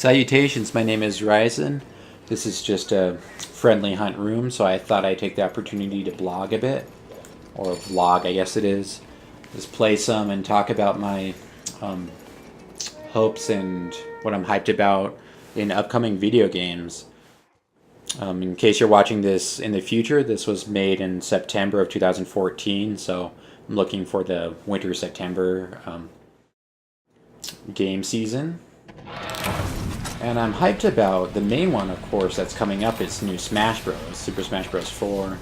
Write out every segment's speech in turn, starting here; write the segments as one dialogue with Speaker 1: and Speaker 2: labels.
Speaker 1: Salutations, my name is Ryzen. This is just a friendly hunt room, so I thought I'd take the opportunity to blog a bit. Or vlog, I guess it is. Just play some and talk about my hopes and what I'm hyped about in upcoming video games. In case you're watching this in the future, this was made in September of 2014, so I'm looking for the winter-September game season. And I'm hyped about the main one, of course, that's coming up. It's new Smash Bros. Super Smash Bros. 4.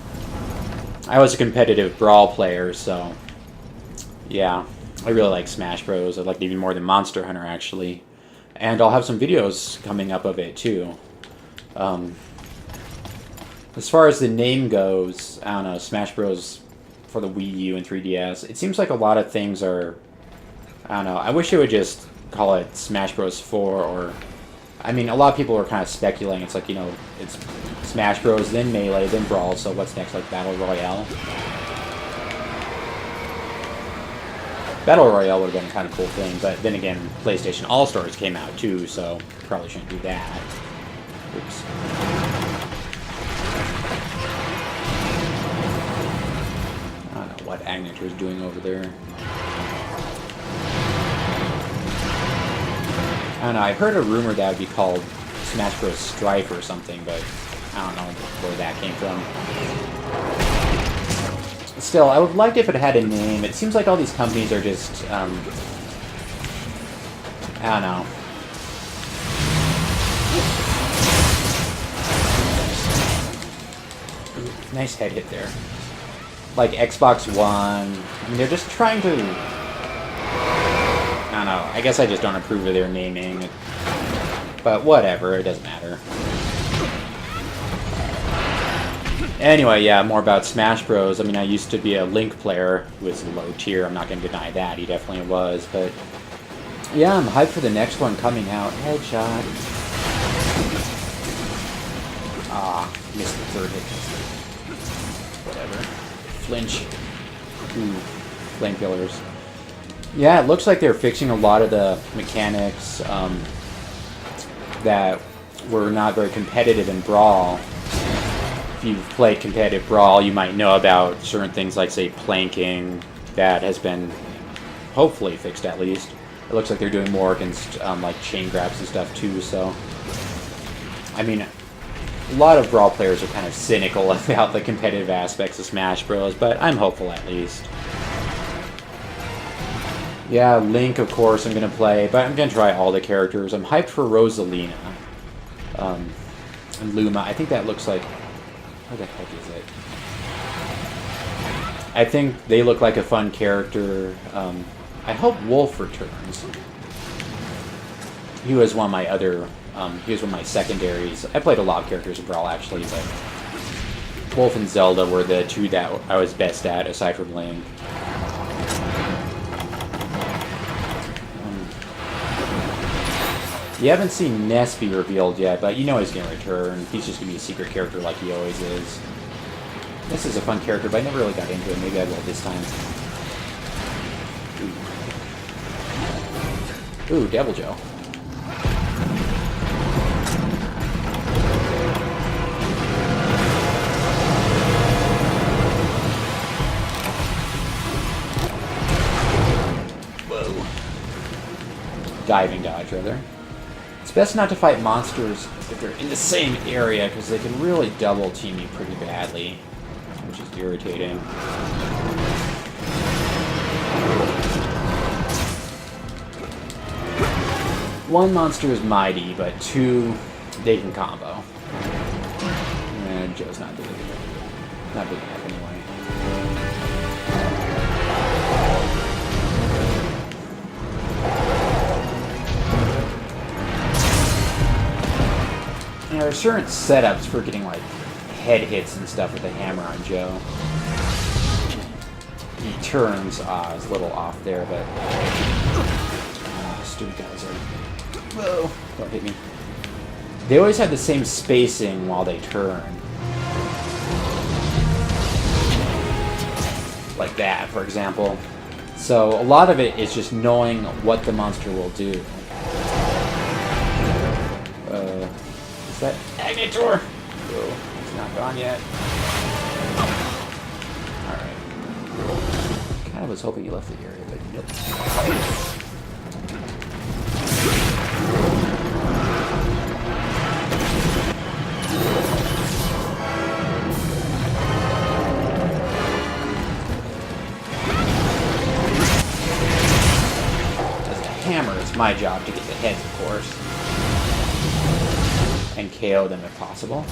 Speaker 1: I was a competitive Brawl player, so yeah, I really like Smash Bros. I like it even more than Monster Hunter, actually. And I'll have some videos coming up of it, too. As far as the name goes, I don't know, Smash Bros. For the Wii U and 3DS, it seems like a lot of things are, I don't know, I wish it would just call it Smash Bros. 4, or I mean, a lot of people are kind of speculating. It's like, you know, it's Smash Bros, then Melee, then Brawl, so what's next, like Battle Royale? Battle Royale would have been a kind of cool thing, but then again, PlayStation All-Stars came out too, so probably shouldn't do that. Oops. I don't know what Agnaktor is doing over there. I don't know, I heard a rumor that would be called Smash Bros. Strife or something, but I don't know where that came from. Still, I would like if it had a name. It seems like all these companies are just, I don't know. Nice head hit there. Like Xbox One. I mean, they're just trying to, I don't know, I guess I just don't approve of their naming. But whatever, it doesn't matter. Anyway, yeah, more about Smash Bros. I mean, I used to be a Link player who was low tier. I'm not going to deny that. He definitely was. But yeah, I'm hyped for the next one coming out. Headshot. Ah, missed the third hit. Whatever. Flinch. Ooh, flame killers. Yeah, it looks like they're fixing a lot of the mechanics that were not very competitive in Brawl. If you've played competitive Brawl, you might know about certain things like, say, planking. That has been hopefully fixed, at least. It looks like they're doing more against like chain grabs and stuff too, so I mean, a lot of Brawl players are kind of cynical about the competitive aspects of Smash Bros, but I'm hopeful at least. Yeah, Link, of course, I'm going to play, but I'm going to try all the characters. I'm hyped for Rosalina. And Luma. I think that looks like... Where the heck is it? I think they look like a fun character. I hope Wolf returns. He was one of my other... he was one of my secondaries. I played a lot of characters in Brawl, actually, but... Wolf and Zelda were the two that I was best at, aside from Link. You haven't seen Ness be revealed yet, but you know he's going to return. He's just going to be a secret character like he always is. This is a fun character, but I never really got into it. Maybe I will this time. Ooh, Deviljho. Whoa. Diving dodge, rather. It's best not to fight monsters if they're in the same area, because they can really double team you pretty badly, which is irritating. One monster is mighty, but two, they can combo. And Joe's not big enough. Not big enough anyway. There are certain setups for getting like head hits and stuff with the hammer on Joe. He turns is a little off there, but stupid guys are. Whoa! Don't hit me. They always have the same spacing while they turn. Like that, for example. So a lot of it is just knowing what the monster will do. that Agnaktor? Oh, it's not gone yet. Alright. Kind of was hoping he left the area, but nope. As a hammer, it's my job to get the heads, of course. And KO them if possible.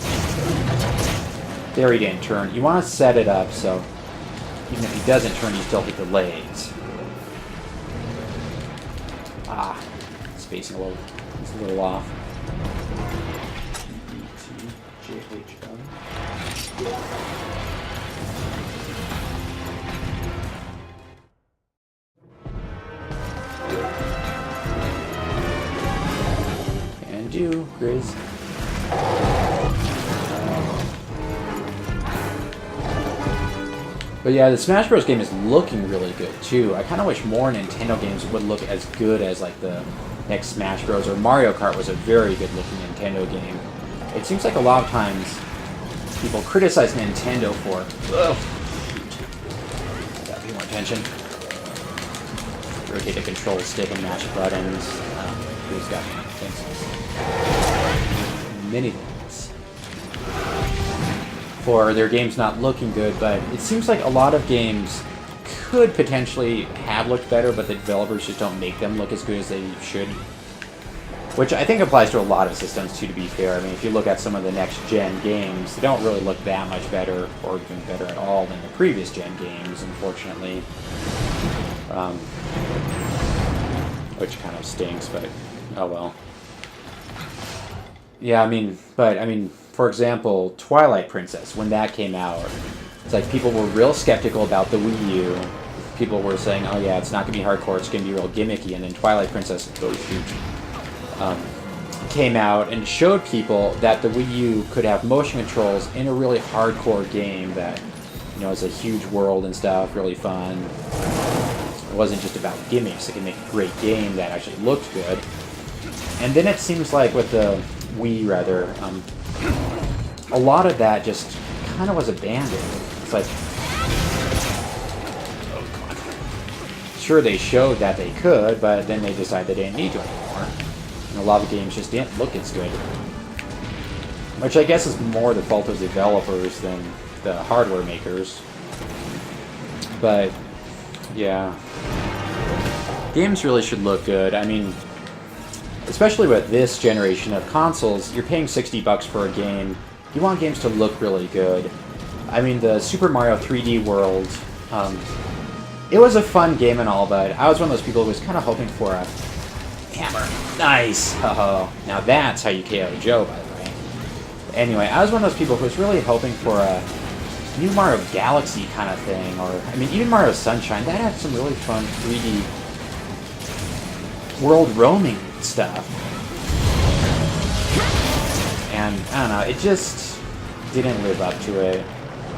Speaker 1: There he didn't turn. You want to set it up so even if he doesn't turn, you still hit the legs. Ah, spacing a little. It's a little off. And do, Grizz. But yeah, the Smash Bros. Game is looking really good too. I kind of wish more Nintendo games would look as good as like the next Smash Bros. Or Mario Kart was a very good looking Nintendo game. It seems like a lot of times people criticize Nintendo for... Ugh, shoot. Gotta pay more attention. Rotate the control stick and mash buttons. Who's got things? Many things. For their games not looking good, but it seems like a lot of games could potentially have looked better, but the developers just don't make them look as good as they should. Which I think applies to a lot of systems too, to be fair. I mean, if you look at some of the next-gen games, they don't really look that much better, or even better at all, than the previous-gen games, unfortunately. Which kind of stinks, but oh well. Yeah, I mean, for example, Twilight Princess, when that came out, it's like people were real skeptical about the Wii U. People were saying, oh yeah, it's not going to be hardcore, it's going to be real gimmicky, and then Twilight Princess, oh shoot, came out and showed people that the Wii U could have motion controls in a really hardcore game that, you know, is a huge world and stuff, really fun. It wasn't just about gimmicks, it could make a great game that actually looked good. And then it seems like with the Wii, rather, a lot of that just kind of was abandoned. It's like, oh god. Sure, they showed that they could, but then they decided they didn't need to anymore. And a lot of games just didn't look as good. Which I guess is more the fault of the developers than the hardware makers. But, yeah. Games really should look good. I mean, especially with this generation of consoles, you're paying $60 for a game. You want games to look really good. I mean, the Super Mario 3D World, it was a fun game and all, but I was one of those people who was kind of hoping for a hammer. Nice! Oh, now that's how you KO Joe, by the way. Anyway, I was one of those people who was really hoping for a new Mario Galaxy kind of thing, or, I mean, even Mario Sunshine, that had some really fun 3D world roaming stuff. And, I don't know, it just didn't live up to it.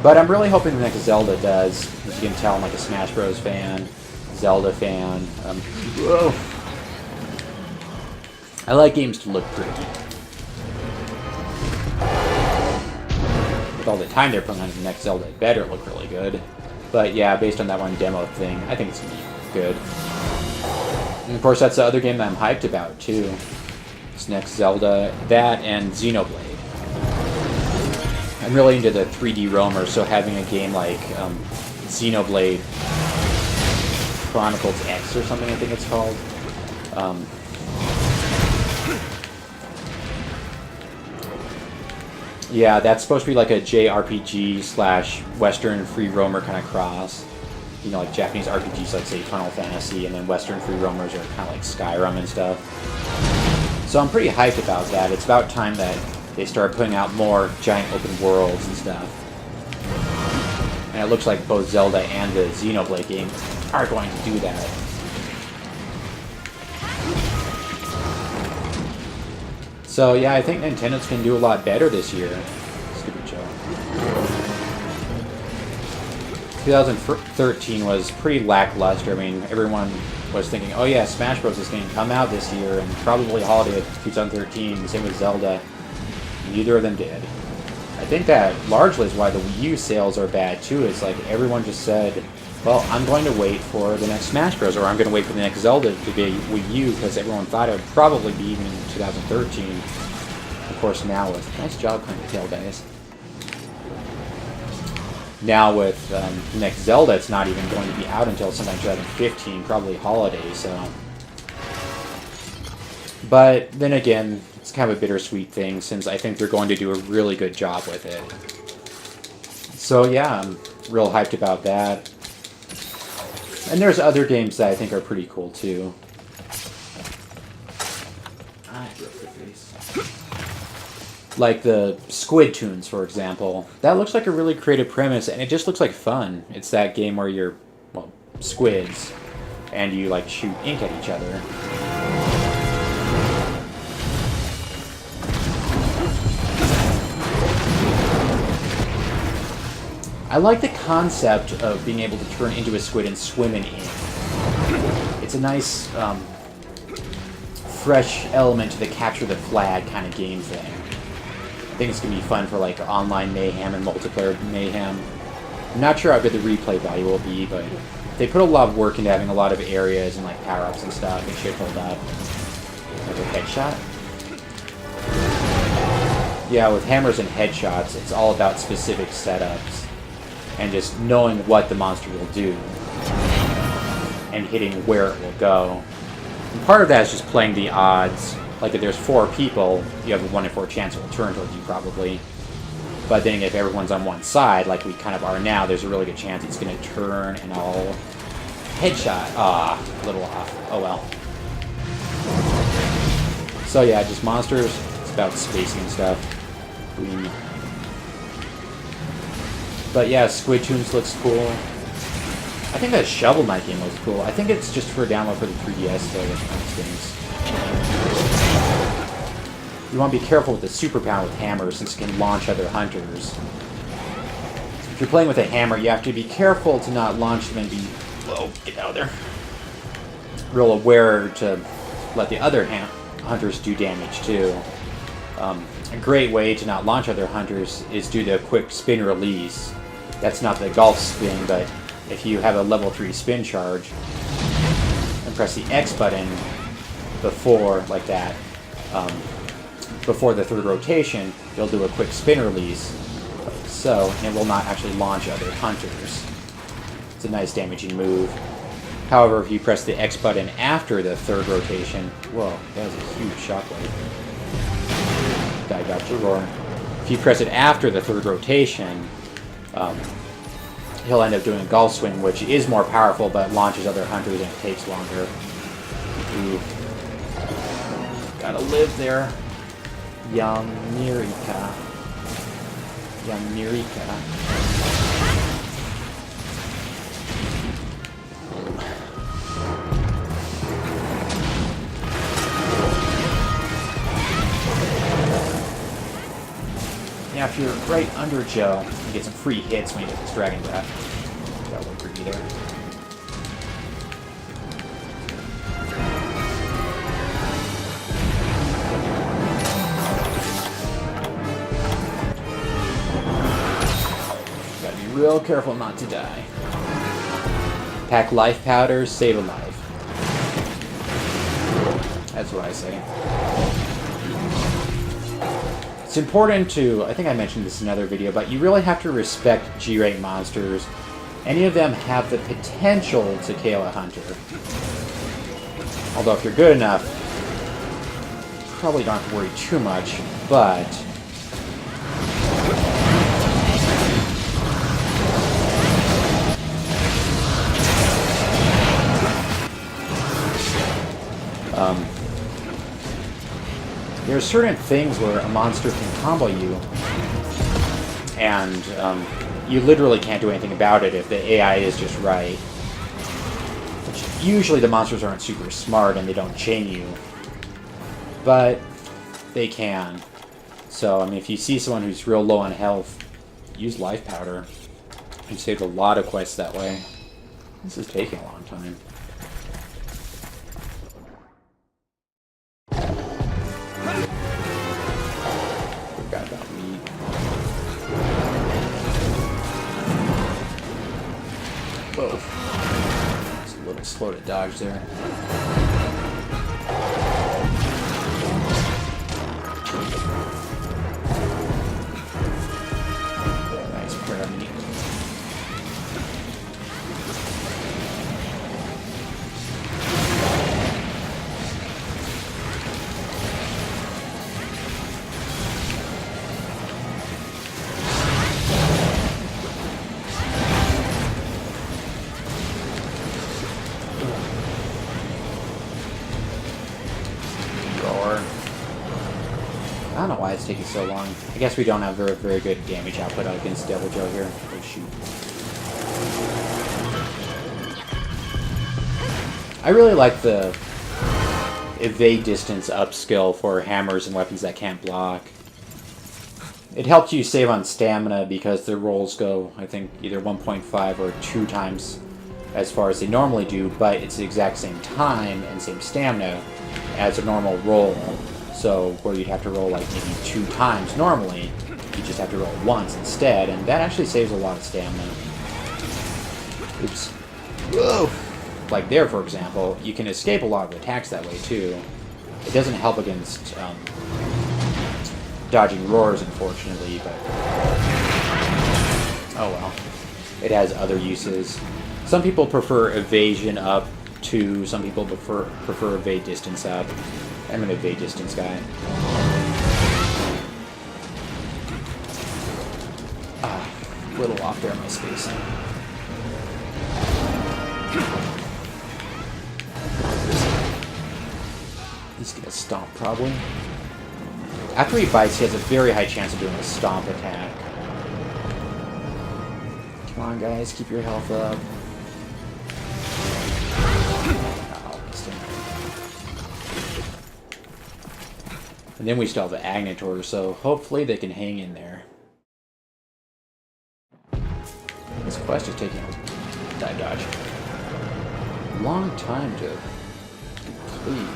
Speaker 1: But I'm really hoping the next Zelda does. As you can tell, I'm like a Smash Bros. Fan, Zelda fan. Whoa. I like games to look pretty. With all the time they're putting on the next Zelda, it better look really good. But yeah, based on that one demo thing, I think it's going to be good. And of course, that's the other game that I'm hyped about, too. This next Zelda. That and Xenoblade. I'm really into the 3D roamer, so having a game like Xenoblade Chronicles X or something, I think it's called. Yeah, that's supposed to be like a JRPG / Western free roamer kind of cross. You know, like Japanese RPGs, like, say, Final Fantasy, and then Western free roamers are kind of like Skyrim and stuff. So I'm pretty hyped about that. It's about time that they start putting out more giant open worlds and stuff. And it looks like both Zelda and the Xenoblade game are going to do that. So yeah, I think Nintendo's going to do a lot better this year. Stupid joke. 2013 was pretty lackluster. I mean, everyone was thinking, oh yeah, Smash Bros. Is going to come out this year, and probably holiday of 2013, same with Zelda. Neither of them did. I think that largely is why the Wii U sales are bad too. Is like everyone just said, well, I'm going to wait for the next Smash Bros. Or I'm going to wait for the next Zelda to be Wii U because everyone thought it would probably be even in 2013. Of course, now with nice job, kind of tail guys. Now with the next Zelda, it's not even going to be out until sometime 2015, probably holiday. So, but then again, it's kind of a bittersweet thing since I think they're going to do a really good job with it. So yeah, I'm real hyped about that. And there's other games that I think are pretty cool too. Like the Squid Tunes, for example. That looks like a really creative premise, and it just looks like fun. It's that game where you're, well, squids, and you like shoot ink at each other. I like the concept of being able to turn into a squid and swim in ink. It's a nice, fresh element to the capture the flag kind of game thing. I think it's going to be fun for like online mayhem and multiplayer mayhem. I'm not sure how good the replay value will be, but they put a lot of work into having a lot of areas and like power-ups and stuff. It should hold up. Like a headshot? Yeah, with hammers and headshots, it's all about specific setups. And just knowing what the monster will do. And hitting where it will go. And part of that is just playing the odds. Like if there's 4 people, you have a 1 in 4 chance it will turn towards you probably. But then if everyone's on one side, like we kind of are now, there's a really good chance it's going to turn and I'll headshot. Ah, a little off. Oh well. So yeah, just monsters. It's about spacing stuff. Boom. But yeah, Squid Tunes looks cool. I think that Shovel Knight game looks cool. I think it's just for download for the 3DS though, which kind of stinks. You want to be careful with the super power with hammers since it can launch other hunters. If you're playing with a hammer, you have to be careful to not launch them and be... Whoa, get out of there. Real aware to let the other hunters do damage too. A great way to not launch other hunters is do the quick spin release. That's not the golf spin, but if you have a level 3 spin charge and press the X button before, like that, before the 3rd rotation, you'll do a quick spin release, like so, and it will not actually launch other hunters. It's a nice damaging move. However, if you press the X button after the 3rd rotation, whoa, that was a huge shockwave. I got your roar. If you press it after the 3rd rotation, he'll end up doing a golf swing, which is more powerful, but launches other hunters and it takes longer. Ooh. Gotta live there. Yamirika. Yamirika. Yeah, if you're right under Joe, you get some free hits when you get this Dragon Breath. That'll work for either. Gotta be real careful not to die. Pack life powders, save a life. That's what I say. It's important to, I think I mentioned this in another video, but you really have to respect G-rank monsters. Any of them have the potential to KO a hunter. Although if you're good enough, you probably don't have to worry too much, but... there are certain things where a monster can combo you, and you literally can't do anything about it if the AI is just right. Which usually the monsters aren't super smart and they don't chain you, but they can. So, I mean, if you see someone who's real low on health, use life powder. You saved a lot of quests that way. This is taking a long time. Whoa. It's a little slow to dodge there. Nice prayer meat. I don't know why it's taking so long. I guess we don't have very good damage output against Deviljho here. Oh shoot. I really like the evade distance up skill for hammers and weapons that can't block. It helps you save on stamina because the rolls go, I think, either 1.5 or 2 times as far as they normally do, but it's the exact same time and same stamina as a normal roll. So, where you'd have to roll like maybe 2 times normally, you just have to roll once instead, and that actually saves a lot of stamina. Oops. Whoa! Like there, for example, you can escape a lot of attacks that way too. It doesn't help against dodging roars, unfortunately, but oh well. It has other uses. Some people prefer evasion up to, some people prefer evade distance up. I'm an evade distance guy. A little off there in my spacing. He's gonna stomp, probably. After he bites, he has a very high chance of doing a stomp attack. Come on, guys, keep your health up. And then we still have the Agnaktor, so hopefully they can hang in there. This quest is taking a dive dodge. Long time to complete.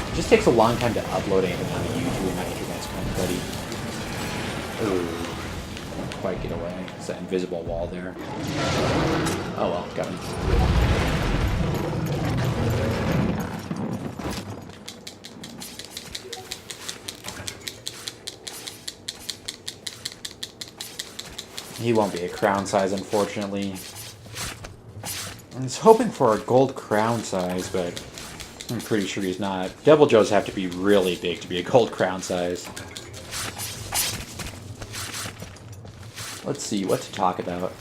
Speaker 1: It just takes a long time to upload anything on YouTube. My internet's kind of bloody. Ooh, can't quite get away. It's that invisible wall there. Oh well, got him. He won't be a crown size, unfortunately. I was hoping for a gold crown size, but I'm pretty sure he's not. Deviljhos have to be really big to be a gold crown size. Let's see what to talk about.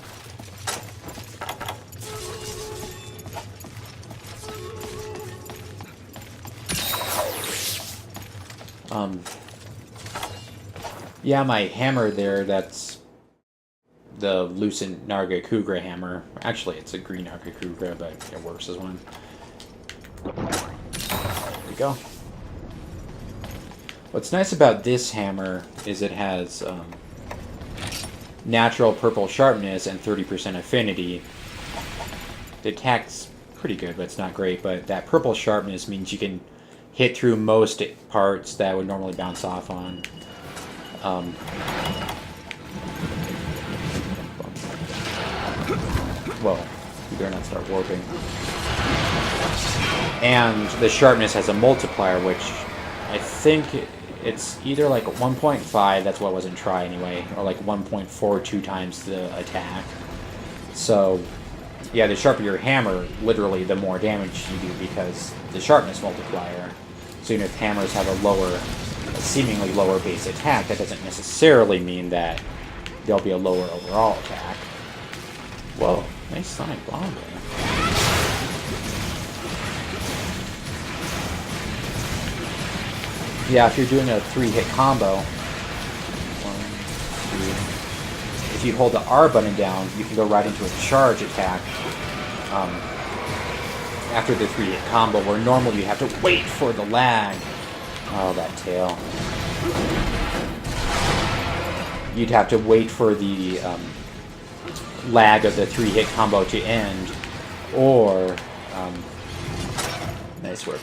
Speaker 1: Yeah, my hammer there, that's the Lucent Nargacugra hammer. Actually, it's a green Nargacugra, but it works as one. There we go. What's nice about this hammer is it has natural purple sharpness and 30% affinity. The attack's pretty good, but it's not great. But that purple sharpness means you can hit through most parts that would normally bounce off on. Well, you better not start warping. And the sharpness has a multiplier, which I think it's either like 1.5, that's what was in try anyway, or like 1.42 times the attack. So, yeah, the sharper your hammer, literally the more damage you do because the sharpness multiplier. So even if hammers have a seemingly lower base attack, that doesn't necessarily mean that there'll be a lower overall attack. Whoa, nice sonic bomb there. Yeah, if you're doing a 3-hit combo, if you hold the R button down, you can go right into a charge attack after the 3-hit combo, where normally you have to wait for the lag. Oh, that tail. You'd have to wait for the lag of the 3-hit combo to end, or nice work,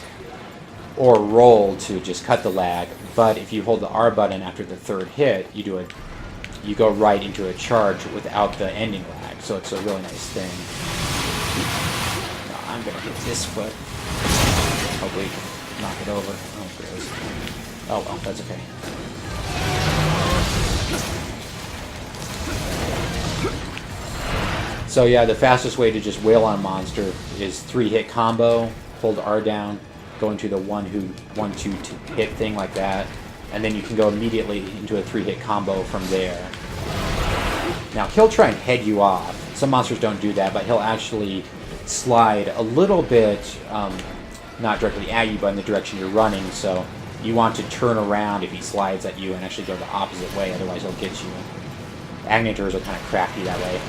Speaker 1: or roll to just cut the lag. But if you hold the R button after the 3rd hit, you do a you go right into a charge without the ending lag, so it's a really nice thing. Now, I'm gonna hit this foot. Hopefully you can knock it over. Oh, gross. Oh well, that's okay. So yeah, the fastest way to just wail on a monster is 3-hit combo, hold R down, go into the 1-2 hit thing like that, and then you can go immediately into a 3-hit combo from there. Now he'll try and head you off. Some monsters don't do that, but he'll actually slide a little bit, not directly at you, but in the direction you're running, so you want to turn around if he slides at you and actually go the opposite way, otherwise he'll get you. Agnators are kind of crafty that way.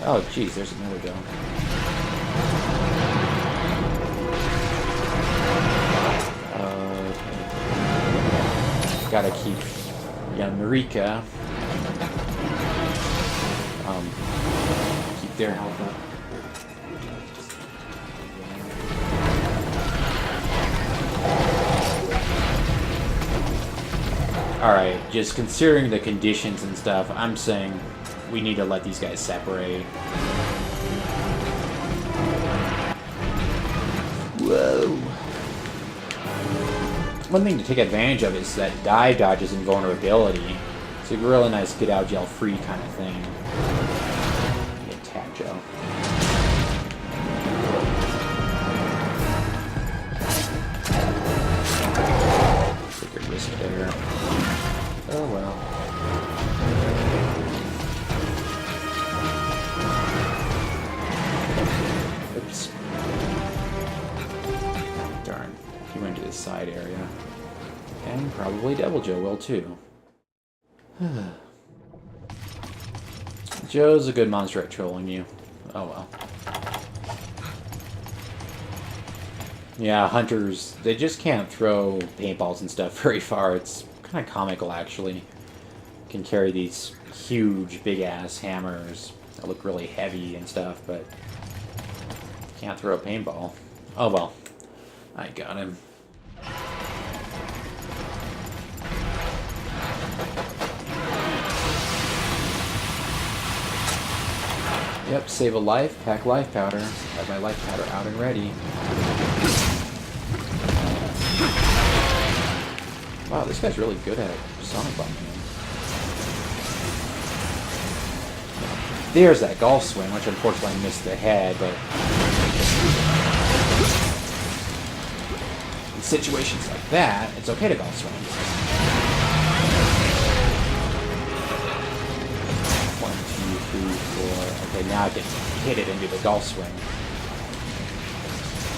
Speaker 1: Oh, jeez, there's another go. Gotta keep Marika. Keep their health up. Alright, just considering the conditions and stuff, I'm saying we need to let these guys separate. Whoa. One thing to take advantage of is that dive dodge is invulnerability. It's a really nice get out jail free kind of thing. Attack Joe. Take a risk there. Oh well. Oops. Darn. He went to the side area. And probably Deviljho will too. Joe's a good monster at trolling you. Oh well. Yeah, hunters, they just can't throw paintballs and stuff very far. It's kind of comical, actually. Can carry these huge, big-ass hammers that look really heavy and stuff, but can't throw a paintball. Oh well. I got him. Yep, save a life, pack life powder. Have my life powder out and ready. Wow, this guy's really good at sonic bombing. There's that golf swing, which unfortunately I missed the head, but in situations like that, it's okay to golf swing. 1, 2, 3, 4. Okay, now I can hit it into the golf swing.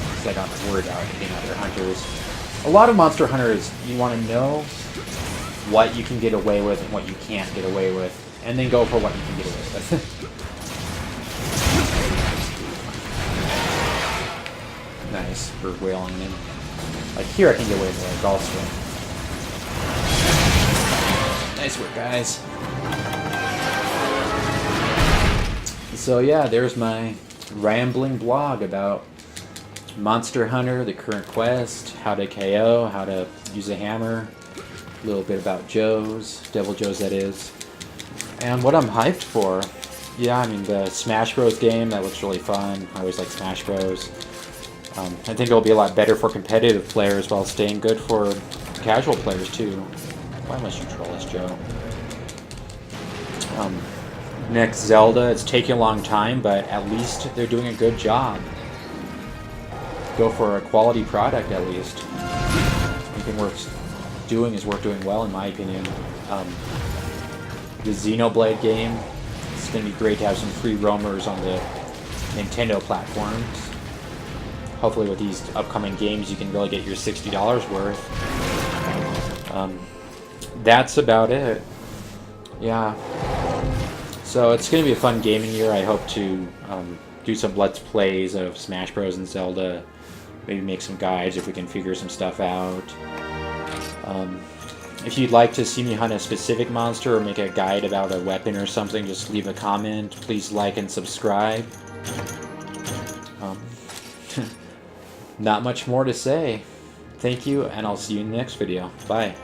Speaker 1: Because I don't have to worry about hitting other hunters. A lot of Monster Hunters, you want to know what you can get away with and what you can't get away with, and then go for what you can get away with. Nice, for wailing him. Like here I can get away with a golf swing. Nice work, guys. So yeah, there's my rambling blog about Monster Hunter, the current quest, how to KO, how to use a hammer, a little bit about Deviljho's that is, and what I'm hyped for. Yeah, I mean, the Smash Bros. Game, that looks really fun. I always like Smash Bros. I think it'll be a lot better for competitive players while staying good for casual players too. Why must you troll us, Joe? Next, Zelda. It's taking a long time, but at least they're doing a good job. Go for a quality product at least. Anything worth doing is worth doing well, in my opinion. The Xenoblade game, it's going to be great to have some free roamers on the Nintendo platforms. Hopefully with these upcoming games you can really get your $60 worth. That's about it. Yeah. So it's going to be a fun gaming year. I hope to do some Let's Plays of Smash Bros. And Zelda. Maybe make some guides if we can figure some stuff out. If you'd like to see me hunt a specific monster or make a guide about a weapon or something, just leave a comment. Please like and subscribe. Not much more to say. Thank you, and I'll see you in the next video. Bye.